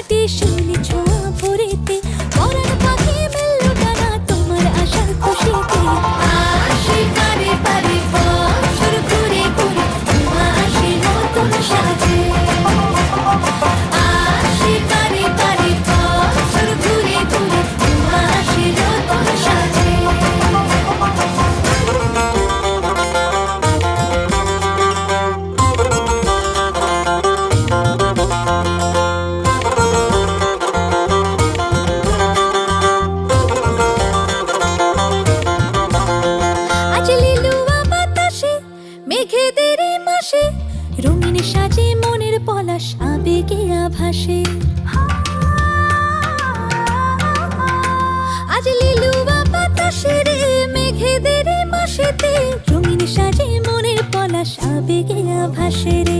ভরিতে শিউলি ছোঁয়া ভরিতে পরাণ পাখি মেলল ডানা তোমার আশার খুশিতে। আসে বারে বারে বছর ঘুরে ঘুরে তোমা আসে নতুন সাজে। আসে বারে বারে বছর ঘুরে ঘুরে তোমা আসে নতুন সাজে। আজ লিলুয়া বাতাসে মেঘেদের মাসে রঙিন সাজে মনের পলাশ আবেগে আভাসে। আজ লিলুয়া বাতাসে রে মেঘেদের মাসেতে রঙিন সাজে মনের পলাশ আবেগে আভাসে রে।